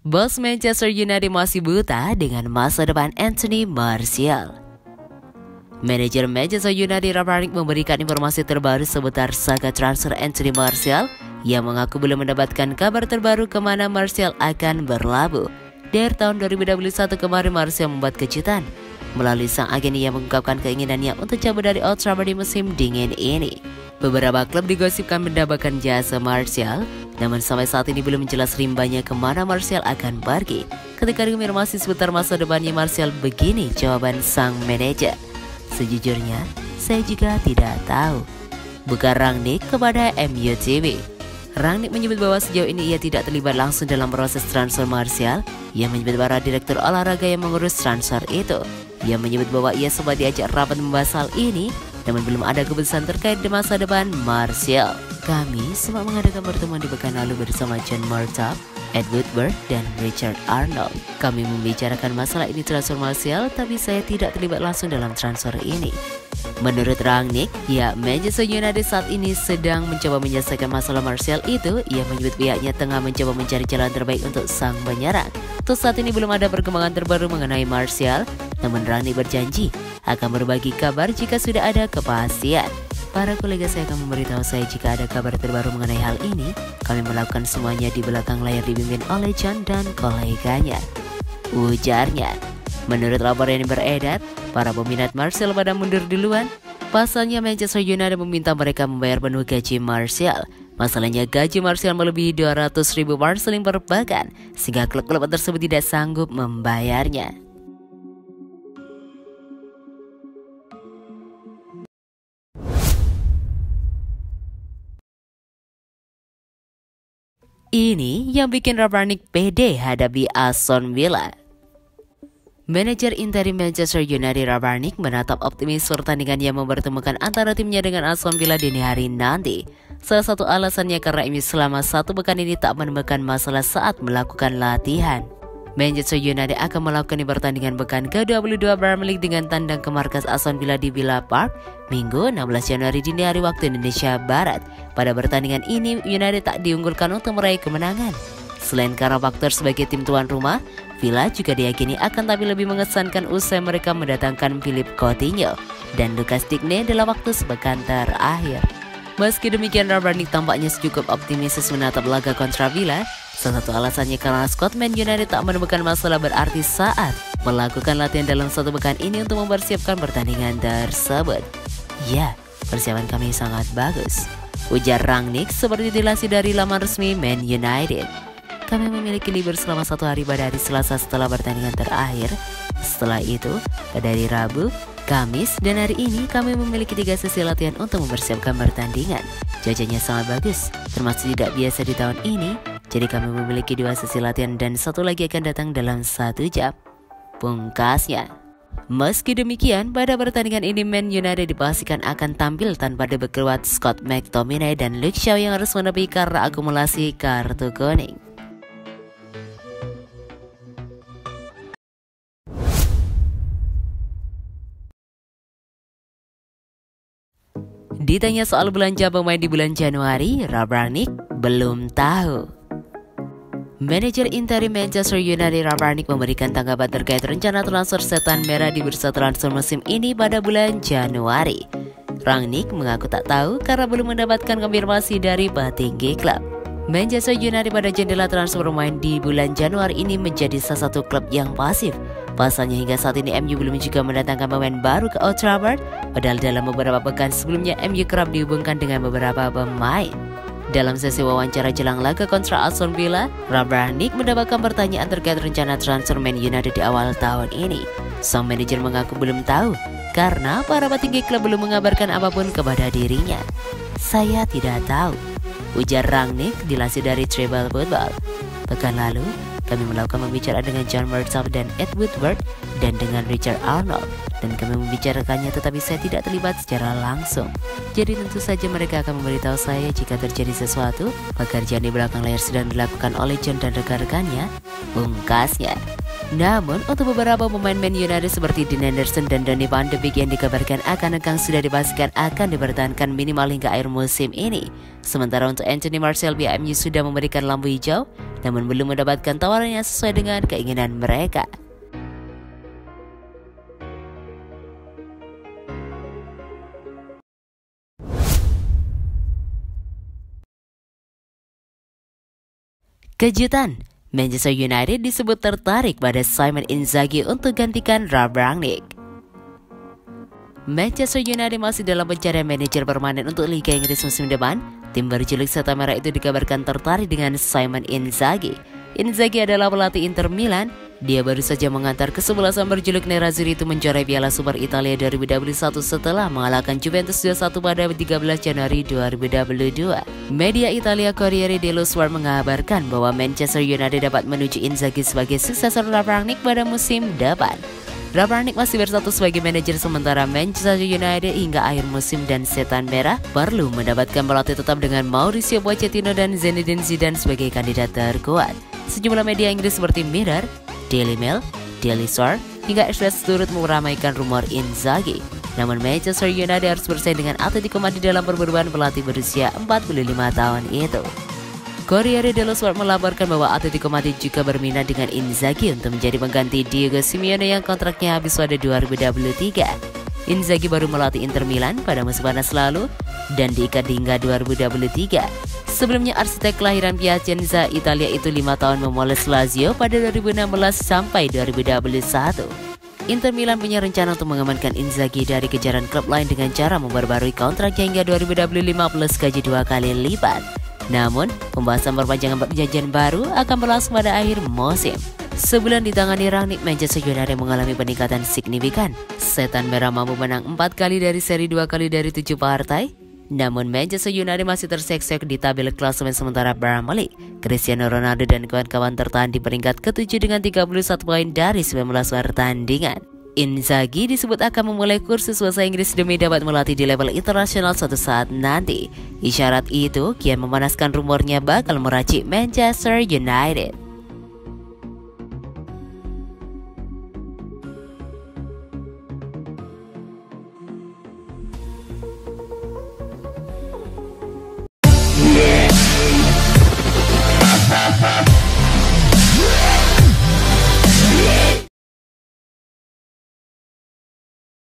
Bos Manchester United masih buta dengan masa depan Anthony Martial. Manajer Manchester United Ralf Rangnick memberikan informasi terbaru seputar saga transfer Anthony Martial yang mengaku belum mendapatkan kabar terbaru kemana Martial akan berlabuh. Dari tahun 2021 kemarin Martial membuat kejutan melalui sang agen yang mengungkapkan keinginannya untuk cabut dari Old Trafford di musim dingin ini. Beberapa klub digosipkan mendapatkan jasa Martial, namun sampai saat ini belum jelas rimbanya kemana Martial akan pergi. Ketika dikonfirmasi seputar masa depannya Martial, begini jawaban sang manajer. Sejujurnya, saya juga tidak tahu. Bukan Rangnick kepada MU TV. Rangnick menyebut bahwa sejauh ini ia tidak terlibat langsung dalam proses transfer Martial. Ia menyebut para direktur olahraga yang mengurus transfer itu. Ia menyebut bahwa ia sempat diajak rapat membahas hal ini, namun belum ada keputusan terkait di masa depan Martial. Kami sempat mengadakan pertemuan di pekan lalu bersama John Murtough, Ed Woodward, dan Richard Arnold. Kami membicarakan masalah ini transfer Martial, tapi saya tidak terlibat langsung dalam transfer ini. Menurut Rangnick, Manchester United saat ini sedang mencoba menyelesaikan masalah Martial itu. Ia menyebut pihaknya tengah mencoba mencari jalan terbaik untuk sang penyerang. Untuk saat ini belum ada perkembangan terbaru mengenai Martial, namun Rangnick berjanji akan berbagi kabar jika sudah ada kepastian. Para kolega saya akan memberitahu saya jika ada kabar terbaru mengenai hal ini. Kami melakukan semuanya di belakang layar dipimpin oleh John dan koleganya, ujarnya. Menurut laporan yang beredar, para peminat Martial pada mundur duluan. Pasalnya Manchester United meminta mereka membayar penuh gaji Martial. Masalahnya gaji Martial melebihi 200.000 pound sterling per pekan, sehingga klub-klub tersebut tidak sanggup membayarnya. Ini yang bikin Ralf Rangnick pede hadapi Aston Villa. Manajer interim Manchester United Ralf Rangnick menatap optimis pertandingan yang mempertemukan antara timnya dengan Aston Villa dini hari nanti. Salah satu alasannya karena MU selama satu pekan ini tak menemukan masalah saat melakukan latihan. Manchester United akan melakukan pertandingan pekan ke-22 Premier League dengan tandang ke markas Aston Villa di Villa Park, Minggu 16 Januari dini hari waktu Indonesia Barat. Pada pertandingan ini, United tak diunggulkan untuk meraih kemenangan. Selain karena faktor sebagai tim tuan rumah, Villa juga diyakini akan tampil lebih mengesankan usai mereka mendatangkan Philippe Coutinho dan Lucas Digne dalam waktu sepekan terakhir. Meski demikian, Ralf Rangnick tampaknya cukup optimistis menatap laga kontra Villa. Salah satu alasannya karena Scotland United tak menemukan masalah berarti saat melakukan latihan dalam satu pekan ini untuk mempersiapkan pertandingan tersebut. Ya, persiapan kami sangat bagus, ujar Rangnick seperti dilansir dari laman resmi Man United. Kami memiliki libur selama 1 hari pada hari Selasa setelah pertandingan terakhir. Setelah itu, pada hari Rabu, Kamis, dan hari ini kami memiliki 3 sesi latihan untuk mempersiapkan pertandingan. Jajannya sangat bagus, termasuk tidak biasa di tahun ini. Jadi kami memiliki 2 sesi latihan dan 1 lagi akan datang dalam 1 jam, pungkasnya. Meski demikian, pada pertandingan ini Man United dipastikan akan tampil tanpa debut kuat Scott McTominay dan Luke Shaw yang harus menepi karena akumulasi kartu kuning. Ditanya soal belanja pemain di bulan Januari, Ralf Rangnick belum tahu. Manajer interim Manchester United Ralf Rangnick memberikan tanggapan terkait rencana transfer setan merah di bursa transfer musim ini pada bulan Januari. Rangnick mengaku tak tahu karena belum mendapatkan konfirmasi dari petinggi klub. Manchester United pada jendela transfer pemain di bulan Januari ini menjadi salah satu klub yang pasif. Pasalnya hingga saat ini MU belum juga mendatangkan pemain baru ke Old Trafford, padahal dalam beberapa pekan sebelumnya MU kerap dihubungkan dengan beberapa pemain. Dalam sesi wawancara jelang laga kontra Aston Villa, Ralf Rangnick mendapatkan pertanyaan terkait rencana transfer Man United di awal tahun ini. Sang manajer mengaku belum tahu karena para petinggi klub belum mengabarkan apapun kepada dirinya. Saya tidak tahu, ujar Rangnick dilansir dari Treble Football. Pekan lalu, kami melakukan pembicaraan dengan John Murtough dan Ed Woodward dan dengan Richard Arnold, dan kami membicarakannya tetapi saya tidak terlibat secara langsung. Jadi tentu saja mereka akan memberitahu saya jika terjadi sesuatu. Pekerjaan di belakang layar sedang dilakukan oleh John dan rekan-rekannya, pungkasnya. Namun, untuk beberapa pemain Man United seperti Dean Henderson dan Donny van de Beek yang dikabarkan akan hengkang sudah dipastikan akan dipertahankan minimal hingga akhir musim ini. Sementara untuk Anthony Martial, pihak MU sudah memberikan lampu hijau, namun belum mendapatkan tawaran yang sesuai dengan keinginan mereka. Kejutan, Manchester United disebut tertarik pada Simon Inzaghi untuk gantikan Ralf Rangnick. Manchester United masih dalam pencarian manajer permanen untuk Liga Inggris musim depan. Tim berjuluk Setan Merah itu dikabarkan tertarik dengan Simon Inzaghi. Inzaghi adalah pelatih Inter Milan. Dia baru saja mengantar kesebelasan berjuluk Nerazzurri itu menjuarai Piala Super Italia 2021 setelah mengalahkan Juventus 2-1 pada 13 Januari 2022. Media Italia Corriere dello Sport mengabarkan bahwa Manchester United dapat menuju Inzaghi sebagai suksesor Ralf Rangnick pada musim depan. Ralf Rangnick masih berstatus sebagai manajer sementara Manchester United hingga akhir musim dan Setan Merah perlu mendapatkan pelatih tetap dengan Mauricio Pochettino dan Zinedine Zidane sebagai kandidat terkuat. Sejumlah media Inggris seperti Mirror, Daily Mail, Daily Star, hingga Express turut meramaikan rumor Inzaghi. Namun Manchester United harus bersaing dengan Atletico Madrid dalam perburuan pelatih berusia 45 tahun itu. Corriere dello Sport melaporkan bahwa Atletico Madrid juga berminat dengan Inzaghi untuk menjadi pengganti Diego Simeone yang kontraknya habis pada 2023. Inzaghi baru melatih Inter Milan pada musim panas lalu dan diikat hingga 2023. Sebelumnya arsitek kelahiran Piacenza, Italia itu 5 tahun memoles Lazio pada 2016 sampai 2021. Inter Milan punya rencana untuk mengamankan Inzaghi dari kejaran klub lain dengan cara memperbarui kontraknya hingga 2025 plus gaji 2 kali lipat. Namun, pembahasan perpanjangan perjanjian baru akan berlangsung pada akhir musim. Sebulan ditangani Rangnick, Manchester United mengalami peningkatan signifikan. Setan Merah mampu menang 4 kali dari seri 2 kali dari 7 partai. Namun Manchester United masih terseok-seok di tabel klasemen sementara Premier League. Cristiano Ronaldo dan kawan-kawan tertahan di peringkat ke-7 dengan 31 poin dari 19 pertandingan. Inzaghi disebut akan memulai kursus bahasa Inggris demi dapat melatih di level internasional suatu saat nanti. Isyarat itu kian memanaskan rumornya bakal meracik Manchester United.